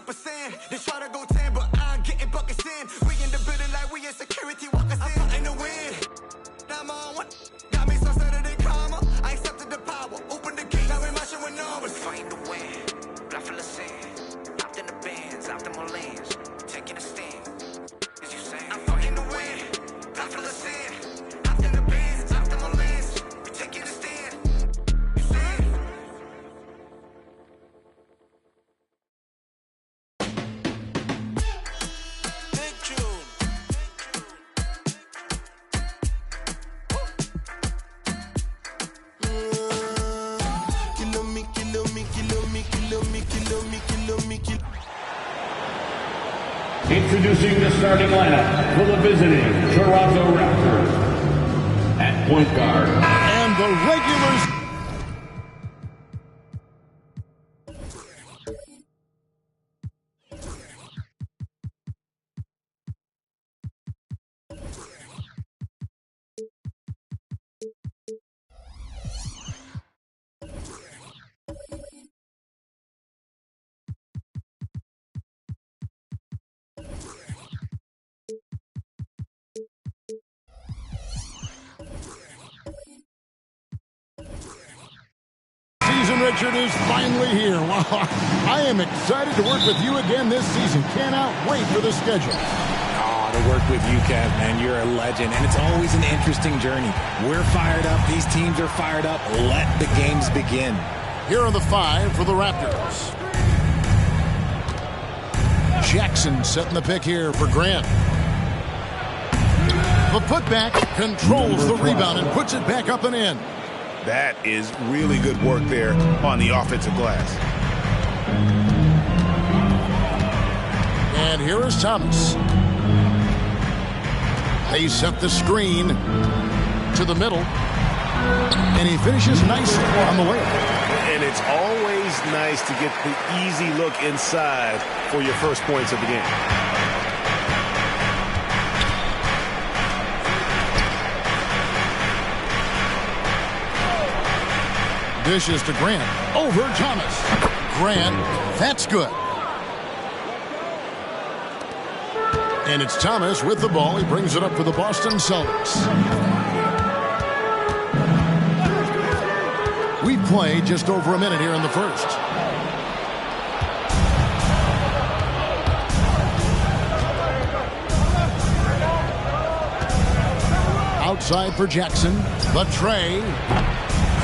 super saiyan. They try to go 10, but I'm getting buckets in. We in the building like we in security, walk us in. I'm in the wind. I'm on one. Got me so Saturday karma. I accepted the power. Open the gate. Now we're marching with numbers. Fighting the wind. Blood full of sand. Hopped in the bands. Optimal lands. Taking a stand. As you say, I'm fighting the wind. Blood full of sand. Hopped in the bands. Optimal lands. We taking a stand. You say it. Big June. Introducing the starting lineup for the visiting Toronto Raptors. At point guard. And the regulars. Richard is finally here. Wow, I am excited to work with you again this season. Cannot wait for the schedule. Oh, to work with you, Kev, man. You're a legend, and it's always an interesting journey. We're fired up. These teams are fired up. Let the games begin. Here are the 5 for the Raptors. Jackson setting the pick here for Grant. The putback controls the rebound and puts it back up and in. That is really good work there on the offensive glass. And here is Thomas. They set the screen to the middle. And he finishes nicely on the way. And it's always nice to get the easy look inside for your first points of the game. Dishes to Grant. Over Thomas. Grant, that's good. And it's Thomas with the ball. He brings it up for the Boston Celtics. We played just over a minute here in the first. Outside for Jackson. The tray.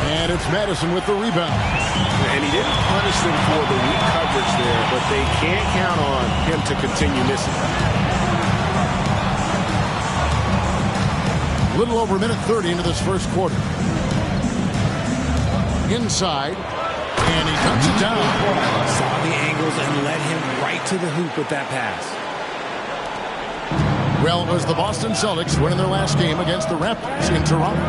And it's Madison with the rebound. And he didn't punish them for the weak coverage there, but they can't count on him to continue missing. A little over a minute 30 into this first quarter. Inside. And he cuts it down. Saw the angles and led him right to the hoop with that pass. Well, it was the Boston Celtics winning their last game against the Raptors in Toronto.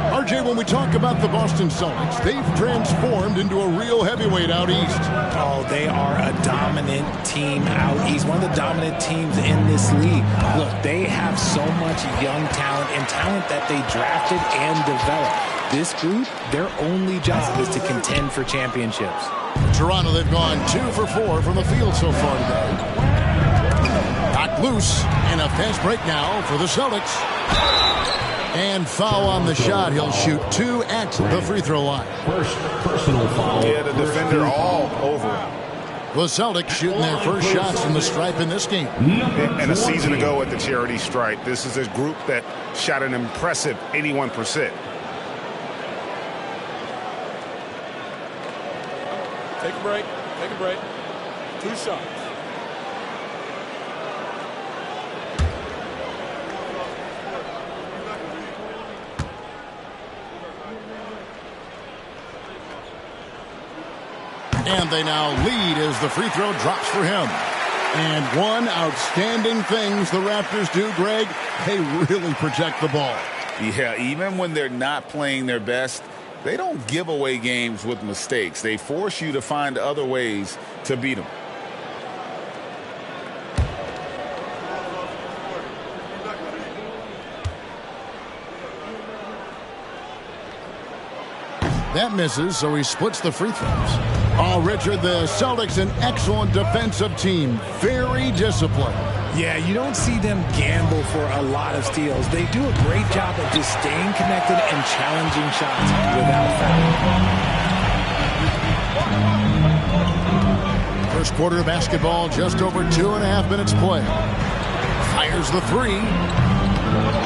RJ, when we talk about the Boston Celtics, they've transformed into a real heavyweight out east. Oh, they are a dominant team out east. One of the dominant teams in this league. Look, they have so much young talent and talent that they drafted and developed. This group, their only job is to contend for championships. Toronto, they've gone 2 for 4 from the field so far today. Knocked loose, and a fast break now for the Celtics. And foul on the shot. He'll shoot 2 at the free throw line. First personal foul. Yeah, the defender all over him. The Celtics shooting their first shots from the stripe in this game. And a season ago at the charity stripe, this is a group that shot an impressive 81%. Take a break. Take a break. 2 shots. And they now lead as the free throw drops for him. And one outstanding things the Raptors do, Greg, they really protect the ball. Yeah, even when they're not playing their best, they don't give away games with mistakes. They force you to find other ways to beat them. That misses, so he splits the free throws. Oh, Richard, the Celtics, an excellent defensive team. Very disciplined. Yeah, you don't see them gamble for a lot of steals. They do a great job of just staying connected and challenging shots without foul. First quarter of basketball, just over 2.5 minutes play. Fires the three.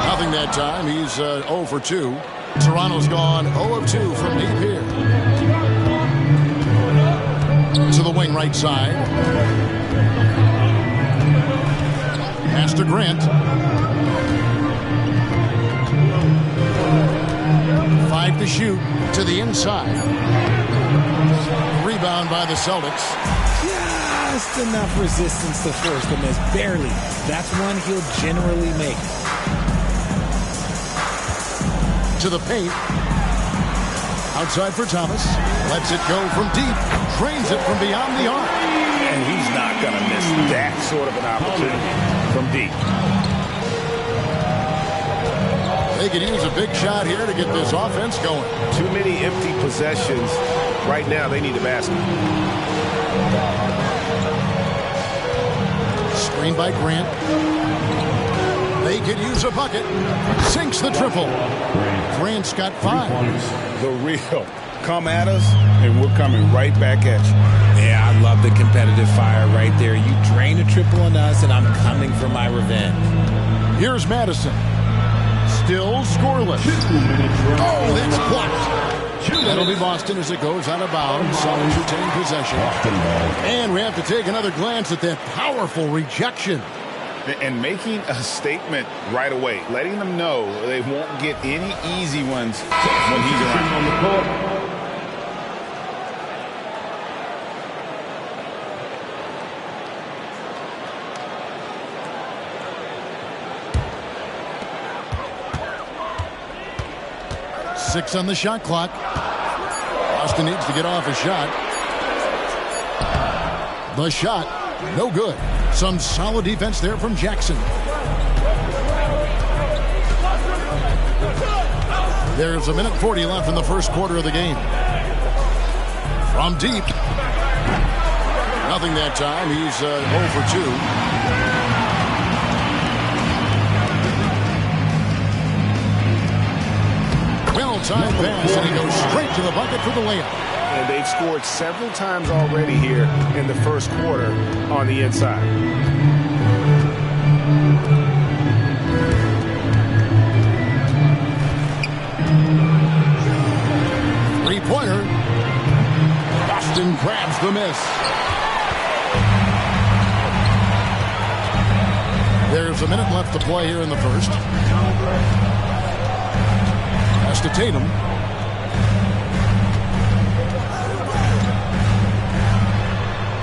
Nothing that time. He's 0 for 2. Toronto's gone 0 of 2 from deep here. To the wing right side. Pass to Grant. 5 to shoot to the inside. Rebound by the Celtics. Just enough resistance to force the miss. Barely. That's one he'll generally make. To the paint. Outside for Thomas. Lets it go from deep. Drains it from beyond the arc. And he's not going to miss that sort of an opportunity from deep. They could use a big shot here to get this offense going. Too many empty possessions. Right now, they need a basket. Screen by Grant. They could use a bucket. Sinks the triple. Grant's got 5. The real. Come at us, and we're coming right back at you. Yeah, I love the competitive fire right there. You drain a triple on us, and I'm coming for my revenge. Here's Madison. Still scoreless. Oh, that's blocked. That'll be Boston as it goes out of bounds. Celtics retain possession. And we have to take another glance at that powerful rejection. And making a statement right away, letting them know they won't get any easy ones when he's around. On the court. Six on the shot clock. Boston needs to get off a shot. The shot, no good. Some solid defense there from Jackson. There's 1:40 left in the first quarter of the game. From deep. Nothing that time. He's 0 for 2. Well-timed pass, and he goes straight to the bucket for the layup. And they've scored several times already here in the first quarter on the inside. Three-pointer. Boston grabs the miss. There's a minute left to play here in the first. Pass to Tatum.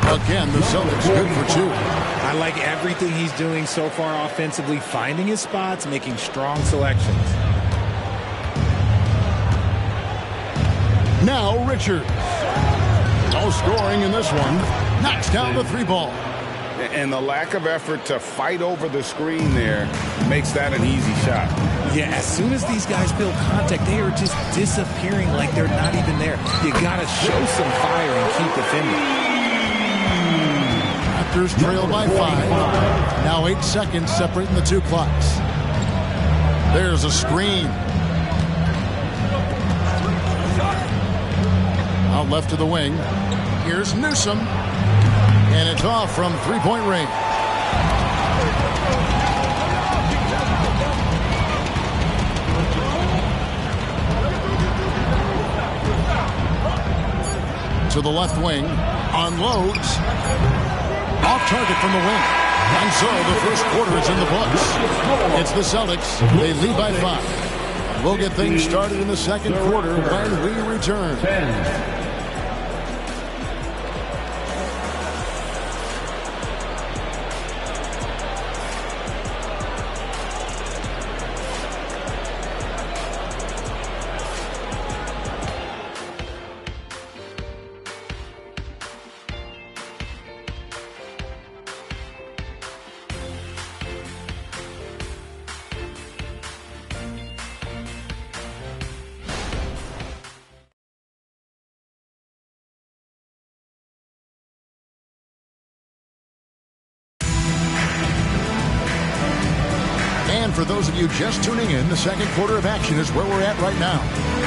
Again, the Celtics good for 2. I like everything he's doing so far offensively, finding his spots, making strong selections. Now Richards. No scoring in this one. Knocks down the 3-ball. And the lack of effort to fight over the screen there makes that an easy shot. Yeah, as soon as these guys feel contact, they are just disappearing like they're not even there. You got to show some fire and keep defending. Raptors trail by 5. Now 8 seconds separating the 2 clocks. There's a screen. Out left to the wing. Here's Newsom. And it's off from 3-point range. To the left wing. Unloads. Off target from the wing. And so the first quarter is in the books. It's the Celtics. They lead by 5. We'll get things started in the second quarter when we return. 10. And for those of you just tuning in, the second quarter of action is where we're at right now.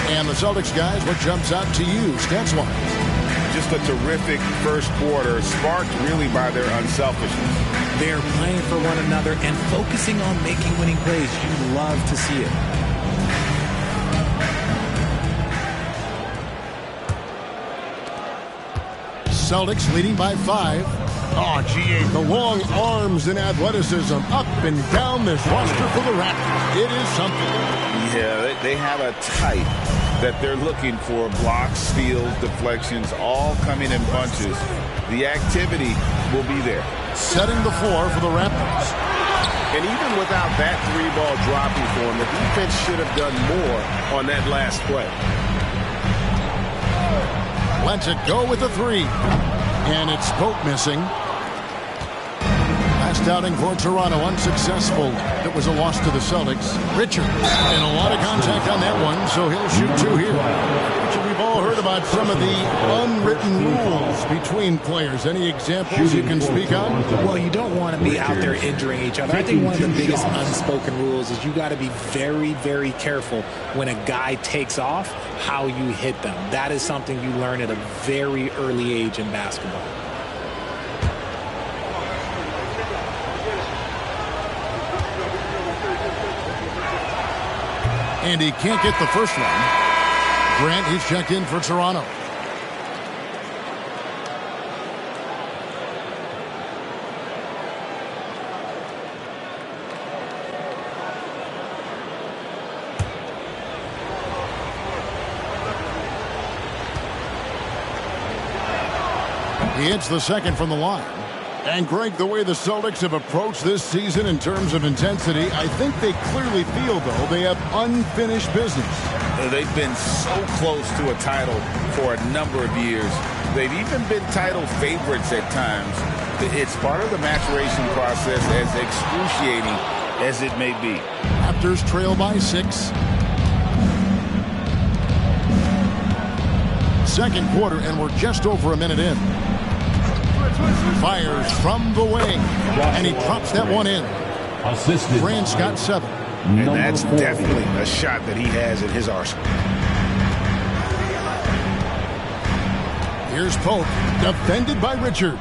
And the Celtics, guys, what jumps out to you stats-wise? Just a terrific first quarter, sparked really by their unselfishness. They're playing for one another and focusing on making winning plays. You love to see it. Celtics leading by 5. Oh, G.A., the long arms and athleticism up and down this roster for the Raptors. It is something. Yeah, they have a type that they're looking for. Blocks, steals, deflections, all coming in bunches. The activity will be there. Setting the floor for the Raptors. And even without that three-ball dropping for him, the defense should have done more on that last play. Lets it go with a 3. And it's Pope missing. Last outing for Toronto, unsuccessful. It was a loss to the Celtics. Richard, and a lot of contact on that one, so he'll shoot 2 here. Richard, we've all heard about some of the unwritten rules between players. Any examples you can speak on? Well, you don't want to be out there injuring each other. I think one of the biggest unspoken rules is you got to be very, very careful when a guy takes off, how you hit them. That is something you learn at a very early age in basketball. And he can't get the first one. Grant, he's checked in for Toronto. He hits the second from the line. And Greg, the way the Celtics have approached this season in terms of intensity, I think they clearly feel, though, they have unfinished business. They've been so close to a title for a number of years. They've even been title favorites at times. It's part of the maturation process, as excruciating as it may be. Raptors trail by 6. Second quarter, and we're just over a minute in. Fires from the wing, and he drops that one in. Grant's got 7. And that's definitely a shot that he has in his arsenal. Here's Pope, defended by Richards.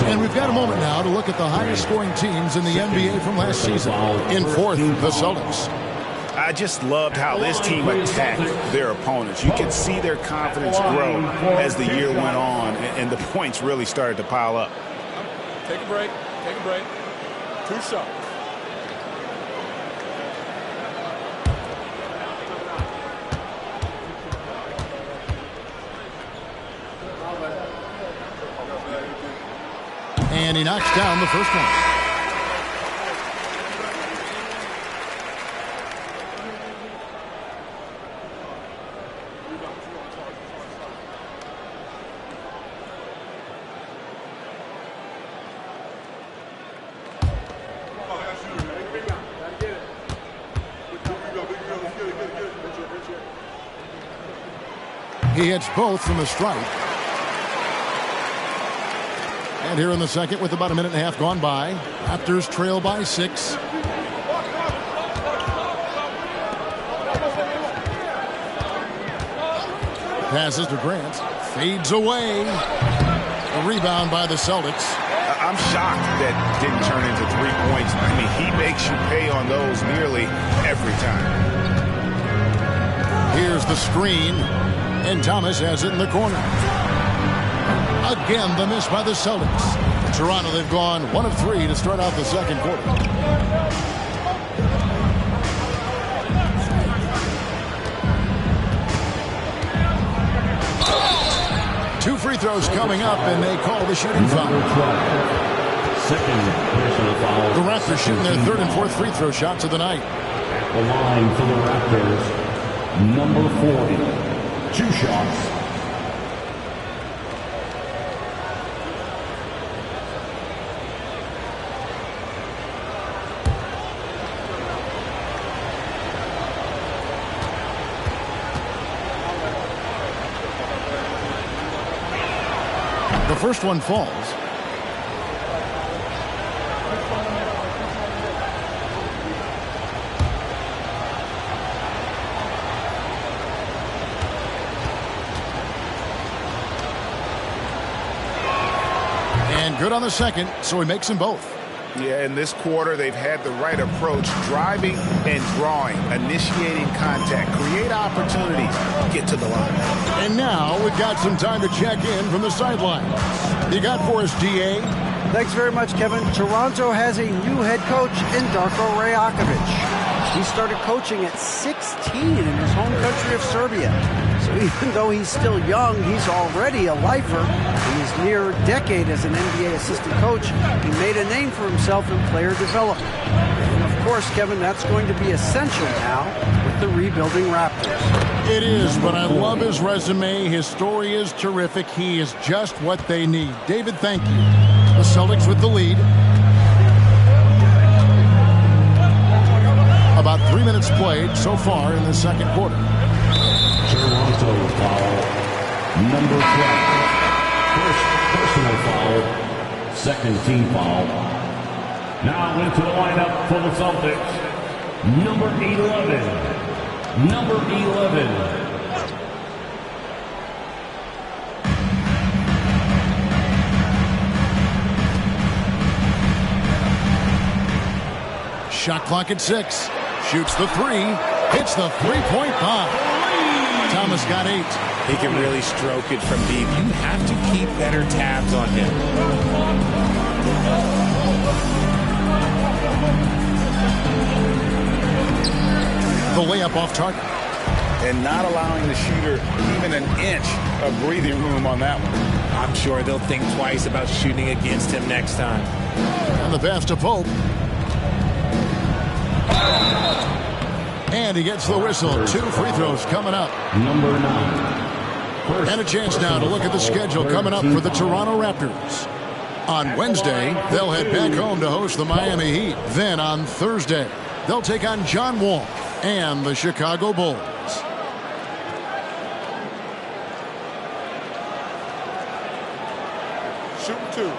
And we've got a moment now to look at the highest scoring teams in the NBA from last season. In fourth, the Celtics. I just loved how this team attacked their opponents. You could see their confidence grow as the year went on, and the points really started to pile up. Take a break. Take a break. 2 shots. And he knocks down the first one. He hits both from the stripe. And here in the second, with about a minute and a half gone by, Raptors trail by 6. Passes to Grant. Fades away. A rebound by the Celtics. I'm shocked that didn't turn into 3 points. I mean, he makes you pay on those nearly every time. Here's the screen. And Thomas has it in the corner. Again, the miss by the Celtics. In Toronto, they've gone 1 of 3 to start out the second quarter. Two free throws coming up, and they call the shooting foul. The Raptors shooting their 3rd and 4th free throw shots of the night. At the line for the Raptors, number 40. 2 shots. The first one falls. And good on the second, so he makes them both. Yeah, in this quarter, they've had the right approach, driving and drawing, initiating contact, create opportunities, get to the line. And now we've got some time to check in from the sidelines. You got for us, DA? Thanks very much, Kevin. Toronto has a new head coach in Darko Rajakovic. He started coaching at 16 in his home country of Serbia. So even though he's still young, he's already a lifer. In his near decade as an NBA assistant coach, he made a name for himself in player development. And of course, Kevin, that's going to be essential now with the rebuilding Raptors. It is, but I love his resume. His story is terrific. He is just what they need. David, thank you. The Celtics with the lead. About 3 minutes played so far in the second quarter. Toronto foul, number 12. First personal foul, second team foul. Now into the lineup for the Celtics, number 11. Number 11. Shot clock at 6. Shoots the three. Hits the three-point bomb. Thomas got 8. He can really stroke it from deep. You have to keep better tabs on him. The layup off target. And not allowing the shooter even an inch of breathing room on that one. I'm sure they'll think twice about shooting against him next time. And the pass to Pope. And he gets the whistle. 2 free throws coming up. Number 9. And a chance now to look at the schedule coming up for the Toronto Raptors. On Wednesday, they'll head back home to host the Miami Heat. Then on Thursday, they'll take on John Wall and the Chicago Bulls. Shooting 2.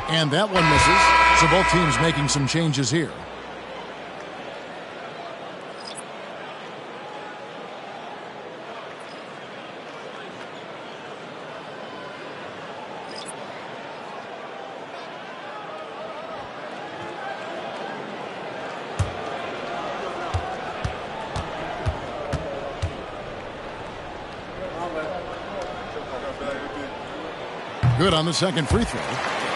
And that one misses. So both teams making some changes here. Good on the second free throw.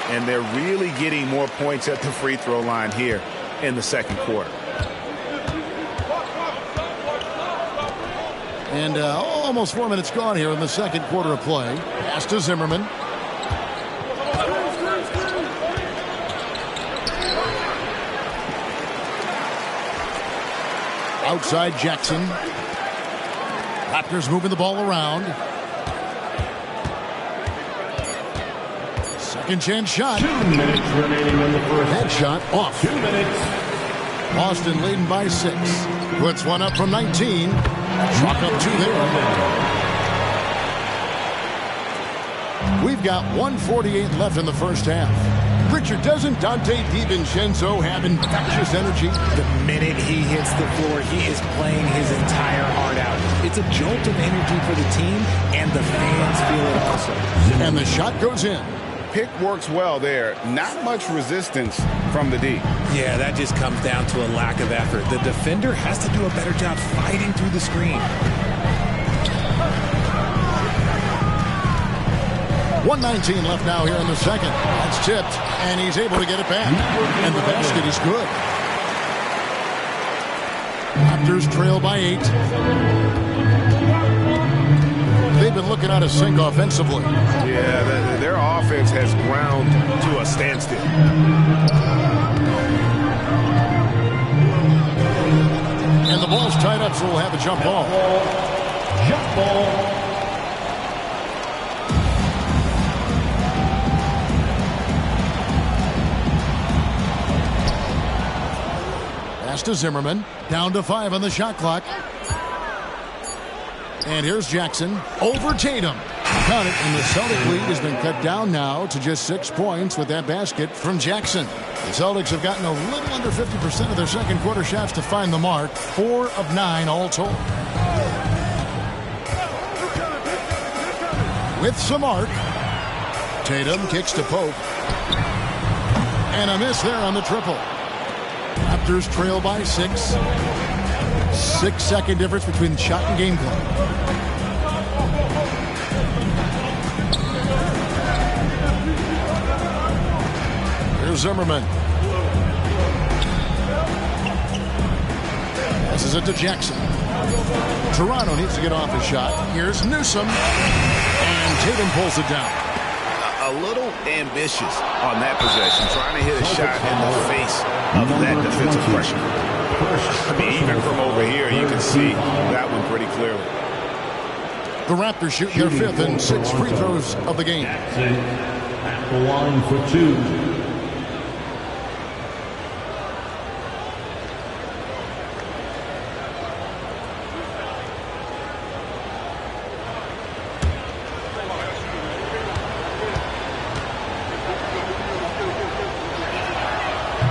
And they're really getting more points at the free throw line here in the second quarter. And almost 4 minutes gone here in the second quarter of play. Pass to Zimmerman. Outside Jackson. Raptors moving the ball around. Second chance shot. 2 minutes remaining in the first. That shot off. 2 minutes. Boston leading by 6. Puts one up from 19. Chalk up 2 there. We've got 1:48 left in the first half. Richard, doesn't Dante DiVincenzo have infectious energy? The minute he hits the floor, he is playing his entire heart out. It's a jolt of energy for the team, and the fans feel it also. And the shot goes in. Pick works well there. Not much resistance from the D. Yeah, that just comes down to a lack of effort. The defender has to do a better job fighting through the screen. 1:19 left now here in the second. That's tipped, and he's able to get it back. And the basket is good. Raptors trail by 8. They've been looking at a sink offensively. Yeah, their offense has ground to a standstill. And the ball's tied up, so we'll have a jump ball. Jump ball. Pass to Zimmerman. Down to 5 on the shot clock. And here's Jackson over Tatum. count it, and the Celtic lead has been cut down now to just 6 points with that basket from Jackson. The Celtics have gotten a little under 50% of their second quarter shots to find the mark. 4 of 9 all told. With some arc, Tatum kicks to Pope. And a miss there on the triple. Raptors trail by 6. 6-second difference between shot and game clock. Here's Zimmerman. Passes it to Jackson. Toronto needs to get off his shot. Here's Newsom. And Tatum pulls it down. A little ambitious on that possession, trying to hit a shot in the face of that defensive pressure. I mean, even from over here, you can see that one pretty clearly. The Raptors shoot their 5th and 6th free throws of the game. At the line for 2.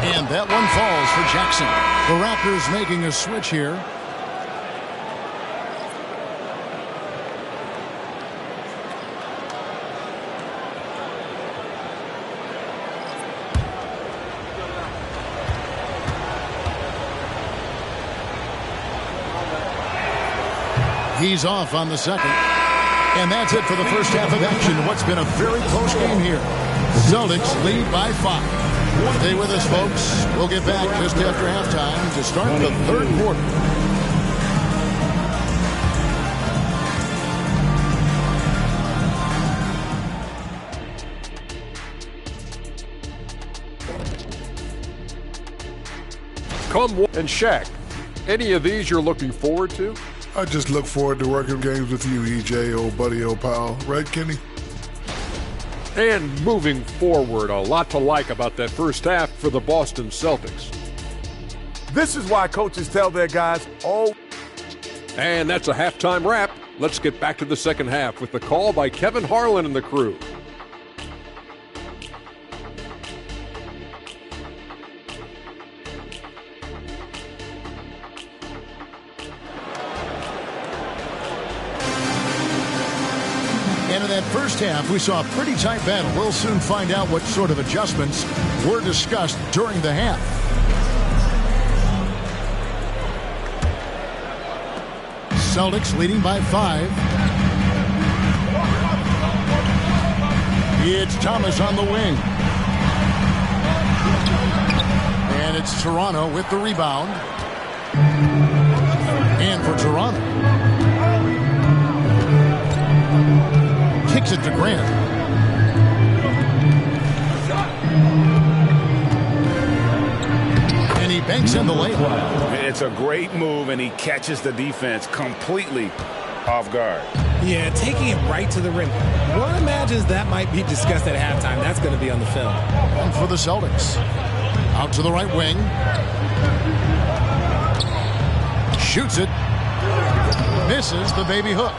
And that one falls for Jackson. The Raptors making a switch here. He's off on the second. And that's it for the first half of action. What's been a very close game here. Celtics lead by 5. Stay with us, folks. We'll get back just after halftime to start the third quarter. And Shaq, any of these you're looking forward to? I just look forward to working games with you, EJ, old buddy, old pal. Right, Kenny? And moving forward, a lot to like about that first half for the Boston Celtics. This is why coaches tell their guys, oh. And that's a halftime wrap. Let's get back to the second half with the call by Kevin Harlan and the crew. And in that first half, we saw a pretty tight battle. We'll soon find out what sort of adjustments were discussed during the half. Celtics leading by 5. It's Thomas on the wing. And it's Toronto with the rebound. And for Toronto, kicks it to Grant. And he banks in the layup. It's a great move, and he catches the defense completely off guard. Yeah, taking it right to the rim. One imagines that might be discussed at halftime. That's going to be on the film. And for the Celtics, out to the right wing. Shoots it. Misses the baby hook.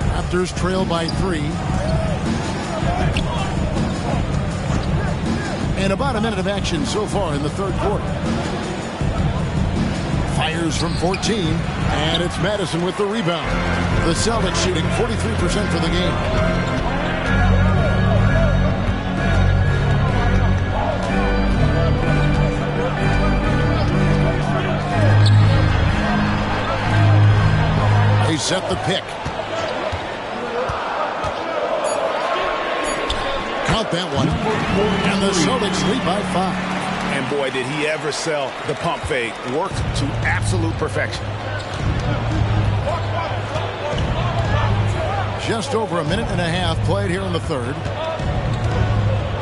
Raptors trail by 3. And about a minute of action so far in the third quarter. Fires from 14, and it's Madison with the rebound. The Celtics shooting 43% for the game. They set the pick. Count that one. And the Celtics lead by 5. And boy, did he ever sell the pump fake. Worked to absolute perfection. Just over a minute and a half played here in the third.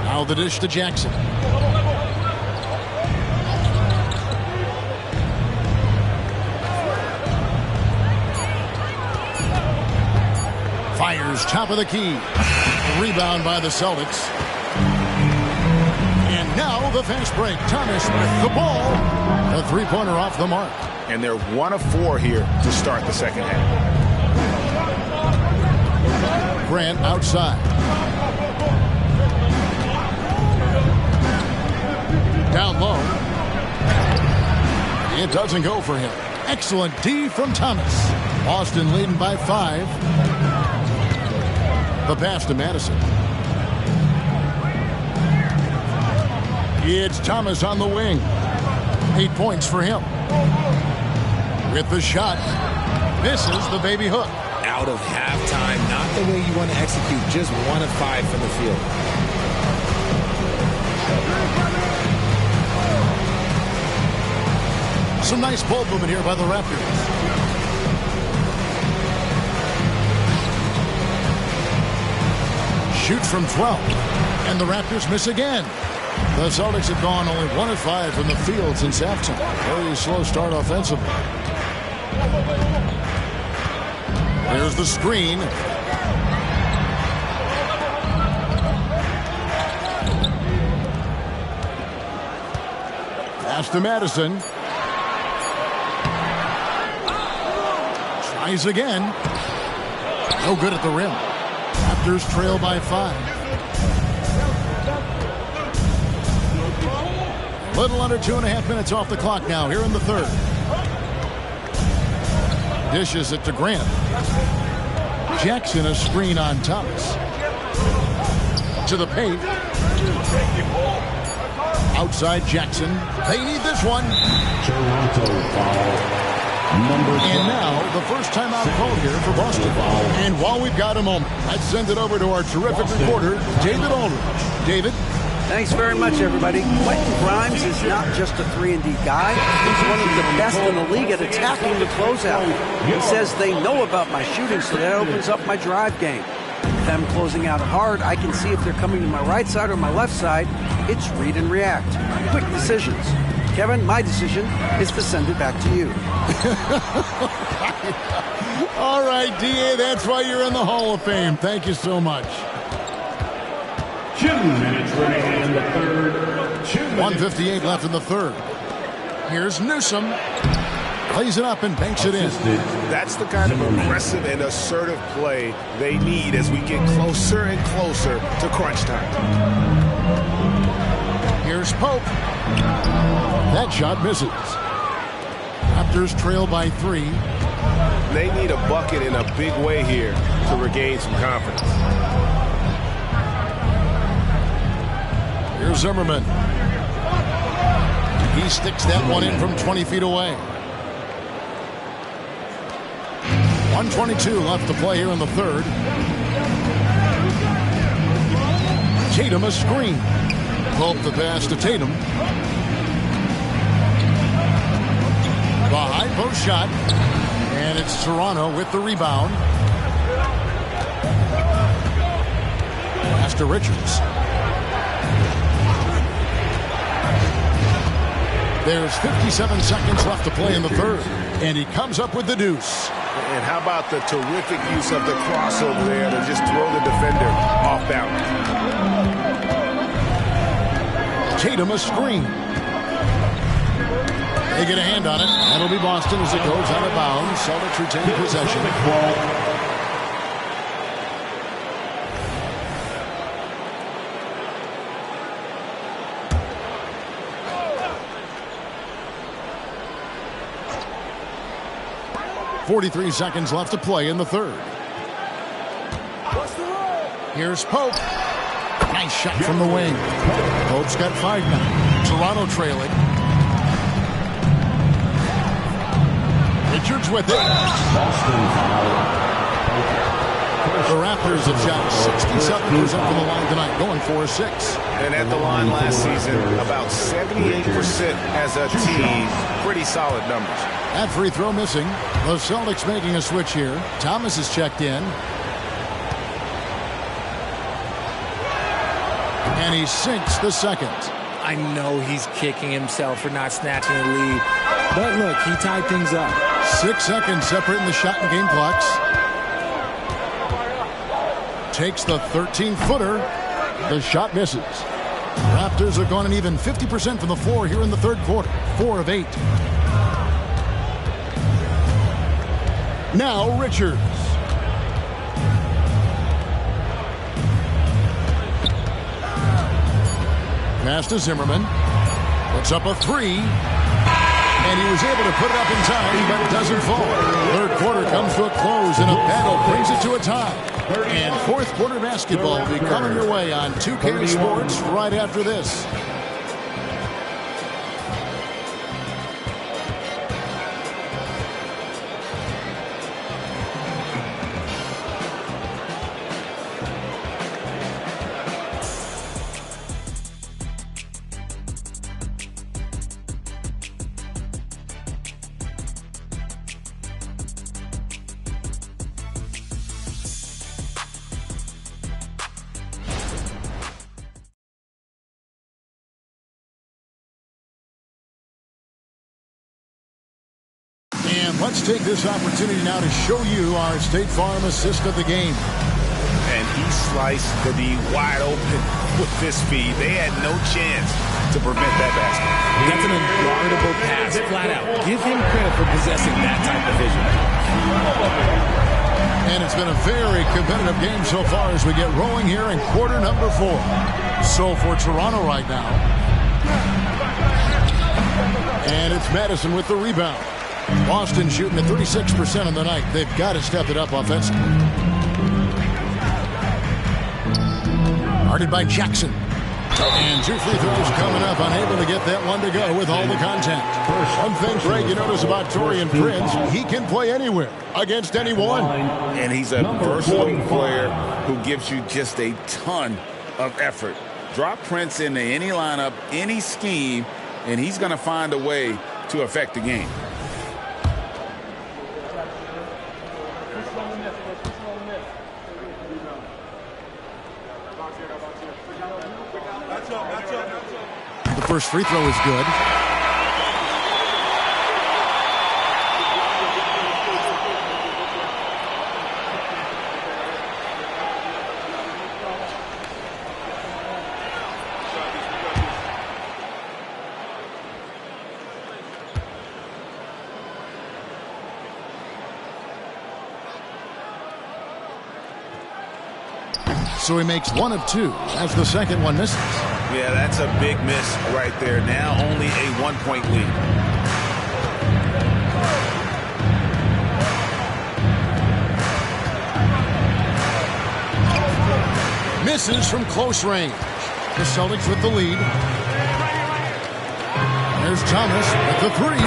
Now the dish to Jackson. Fires top of the key. Rebound by the Celtics. And now the fast break. Thomas with the ball. A three-pointer off the mark. And they're 1 of 4 here to start the second half. Grant outside. Down low. It doesn't go for him. Excellent D from Thomas. Boston leading by 5. The pass to Madison. It's Thomas on the wing. 8 points for him. With the shot. Misses the baby hook. Out of halftime, not the way you want to execute. Just 1 of 5 from the field. Some nice ball movement here by the Raptors. Shoots from 12. And the Raptors miss again. The Celtics have gone only 1 of 5 from the field since halftime. Very slow start offensively. There's the screen. Pass to Madison. Tries again. No good at the rim. Raptors trail by 5. Little under 2.5 minutes off the clock now here in the third. Dishes it to Grant. Jackson a screen on Thomas. To the paint. Outside Jackson. They need this one. Toronto foul. And now the first timeout called here for Boston. And while we've got a moment, let's send it over to our terrific reporter, David Aldridge. David? Thanks very much, everybody. Quentin Grimes is not just a 3-and-D guy. He's one of the best in the league at attacking the closeout. He says they know about my shooting, so that opens up my drive game. With them closing out hard, I can see if they're coming to my right side or my left side. It's read and react. Quick decisions. Kevin, my decision is to send it back to you. All right, D.A., that's why you're in the Hall of Fame. Thank you so much. 2 minutes remaining in the third. 1:58 left in the third. Here's Newsom. Plays it up and banks it in. That's the kind of aggressive and assertive play they need as we get closer and closer to crunch time. Here's Pope. That shot misses. Raptors trail by 3. They need a bucket in a big way here to regain some confidence. Here's Zimmerman. He sticks that one in from 20 feet away. 1:22 left to play here in the third. Tatum a screen. Pope the pass to Tatum. The high post shot. And it's Toronto with the rebound. Pass to Richards. There's 57 seconds left to play in the third. And he comes up with the deuce. And how about the terrific use of the crossover there to just throw the defender off balance. Tatum a screen. They get a hand on it. That'll be Boston as it goes out of bounds. Celtics retain possession. 43 seconds left to play in the third. Here's Pope. Nice shot from the wing. Pope's got 5 now. Toronto trailing. Richards with it. The Raptors have shot 67% from the line tonight, going 4-6. And at the line last season, about 78% as a team. Pretty solid numbers. That free throw missing. The Celtics making a switch here. Thomas is checked in. And he sinks the second. I know he's kicking himself for not snatching the lead. But look, he tied things up. 6 seconds separating the shot and game clocks. Takes the 13-footer. The shot misses. Raptors are going an even 50% from the floor here in the third quarter. 4 of 8. Now Richards. Pass to Zimmerman. Puts up a three. And he was able to put it up in time, but it doesn't fall. Third quarter comes to a close, and a battle brings it to a tie. And fourth quarter basketball will be coming your way on 2K Sports right after this. And let's take this opportunity now to show you our State Farm assist of the game. And he sliced the D wide open with this feed. They had no chance to prevent that basket. That's an unguardable pass, flat out. Give him credit for possessing that type of vision. And it's been a very competitive game so far as we get rolling here in quarter number 4. So for Toronto right now. And it's Madison with the rebound. Boston shooting at 36% on the night. They've got to step it up offensively. Guarded by Jackson. And 2 free throws coming up. Unable to get that one to go with all the contact. One thing, Greg, you notice about Taurean Prince, he can play anywhere against anyone. And he's a versatile player who gives you just a ton of effort. Drop Prince into any lineup, any scheme, and he's going to find a way to affect the game. The first free throw is good. So he makes 1 of 2 as the second one misses. Yeah, that's a big miss right there. Now only a 1-point lead. Misses from close range. The Celtics with the lead. There's Thomas with the 3.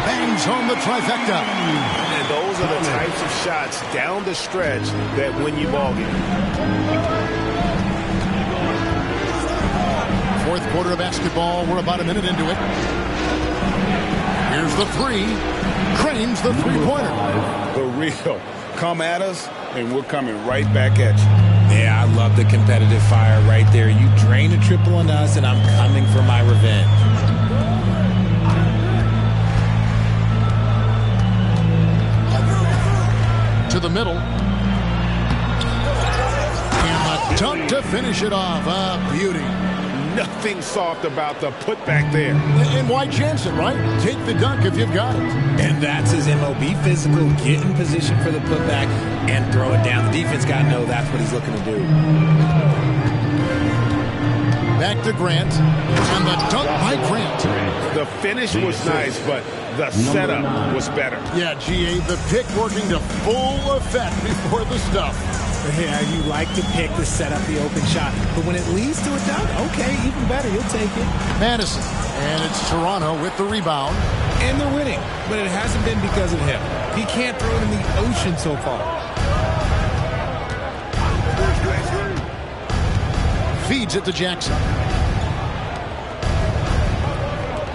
Bangs home the trifecta. And those are the types of shots down the stretch that win you ball games. Fourth quarter of basketball. We're about a minute into it. Here's the 3. Cranes the three-pointer. The real. Come at us, and we're coming right back at you. Yeah, I love the competitive fire right there. You drain a triple on us, and I'm coming for my revenge. To the middle. And a dunk to finish it off. A beauty. Nothing soft about the putback there. And why chance it, right? Take the dunk if you've got it. And that's his MO. Be physical, get in position for the putback, and throw it down. The defense got to know that's what he's looking to do. Back to Grant. And the dunk by Grant. The finish was nice, but the setup was better. Yeah, GA, the pick working to full effect before the stuff. Yeah, you like to pick to set up the open shot. But when it leads to a dunk, okay, even better. You'll take it. Madison. And it's Toronto with the rebound. And they're winning. But it hasn't been because of him. He can't throw it in the ocean so far. Feeds it to Jackson.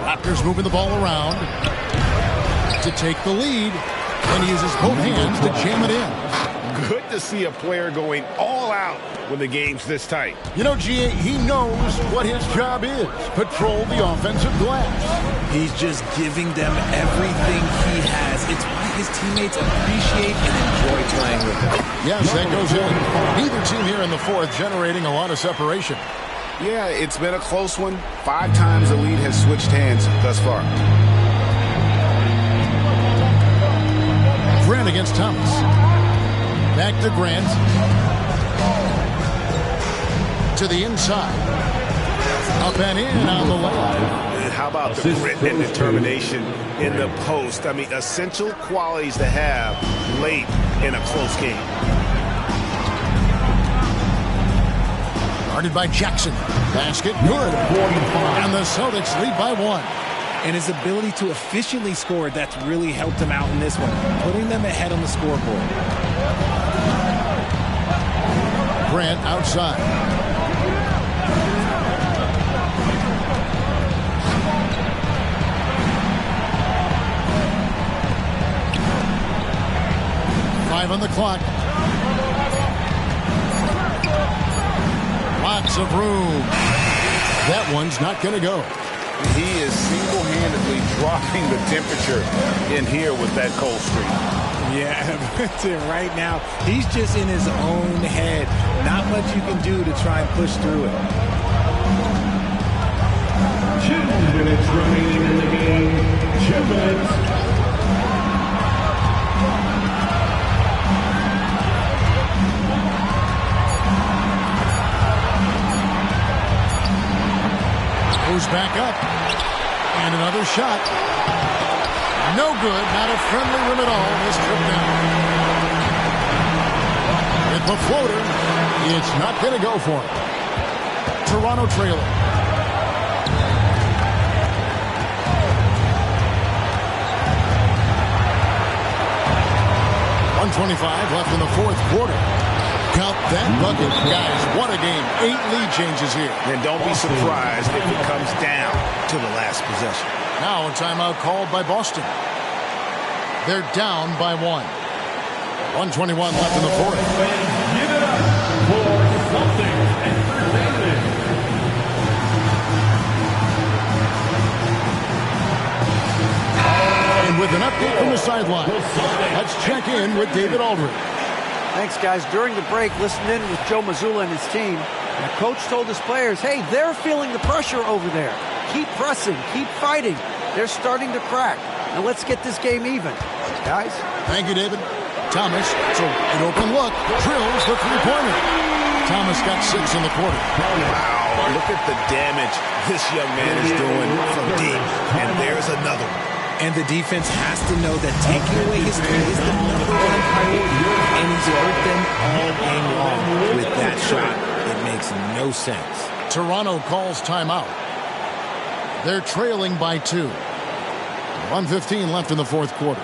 Raptors moving the ball around to take the lead. And he uses both hands to jam it in. Good to see a player going all out when the game's this tight. You know, GA, he knows what his job is. Patrol the offensive glass. He's just giving them everything he has. It's why his teammates appreciate and enjoy playing with him. Yes, that goes in. Neither team here in the fourth generating a lot of separation. Yeah, it's been a close one. 5 times the lead has switched hands thus far. Grant against Thomas. Back to Grant. To the inside. Up and in on the layup. How about the grit and determination in the post? I mean, essential qualities to have late in a close game. Guarded by Jackson. Basket good. And the Celtics lead by 1. And his ability to efficiently score, that's really helped him out in this one, putting them ahead on the scoreboard. Grant outside. On the clock. Lots of room. That one's not going to go. He is single-handedly dropping the temperature in here with that cold streak. Yeah, right now, he's just in his own head. Not much you can do to try and push through it. 2 minutes remaining in the game. 2 minutes. Goes back up. And another shot. No good. Not a friendly rim at all. This trip down. With the floater, it's not going to go for him. Toronto trailing. .125 left in the fourth quarter. Count that bucket. Guys, what a game. 8 lead changes here. And don't be surprised if it comes down to the last possession. Now a timeout called by Boston. They're down by 1. 1:21 left in the fourth. Give it up for Celtics Entertainment. And with an update from the sideline, let's check in with David Aldridge. Thanks, guys. During the break, listened in with Joe Mazzulla and his team. The coach told his players, hey, they're feeling the pressure over there. Keep pressing. Keep fighting. They're starting to crack. Now let's get this game even. Guys? Thank you, David. Thomas, so an open look, drills the three-pointer. Thomas got 6 in the quarter. Wow, look at the damage this young man is doing from deep. And there's another one. And the defense has to know that taking away his three is the number 1 priority. And he's hurt them all game long. With that shot, it makes no sense. Toronto calls timeout. They're trailing by 2. 1:15 left in the fourth quarter.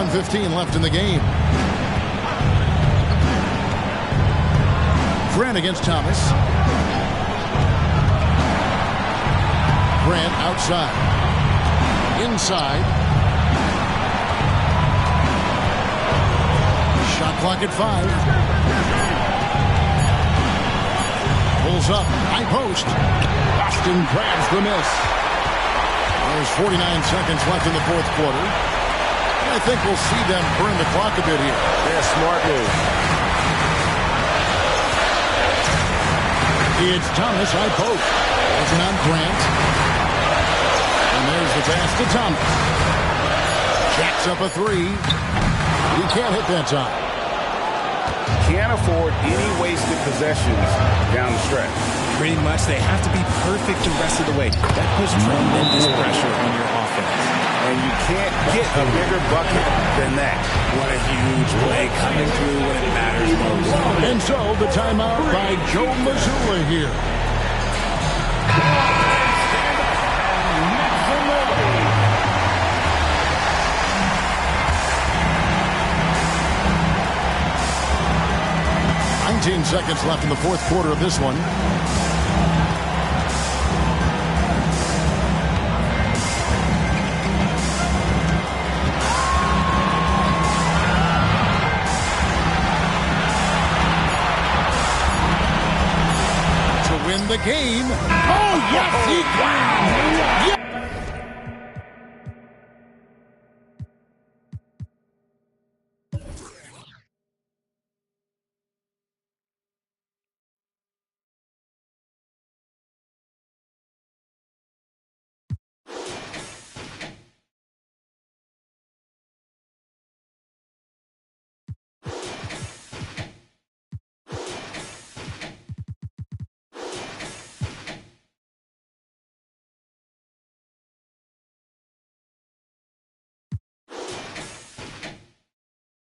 .15 left in the game. Grant against Thomas. Grant outside. Inside. Shot clock at 5. Pulls up. High post. Boston grabs the miss. There's 49 seconds left in the fourth quarter. I think we'll see them burn the clock a bit here. Yeah, smart move. It's Thomas high post. Working on Grant. And there's the pass to Thomas. Jacks up a 3. He can't hit that time. Can't afford any wasted possessions down the stretch. Pretty much, they have to be perfect the rest of the way. That puts tremendous pressure on your offense. And you can't get a bigger bucket than that. What a huge play coming through when it matters most. And so the timeout by Joe Mazzulla here. Seconds left in the fourth quarter of this one. To win the game. Oh, yes, he can.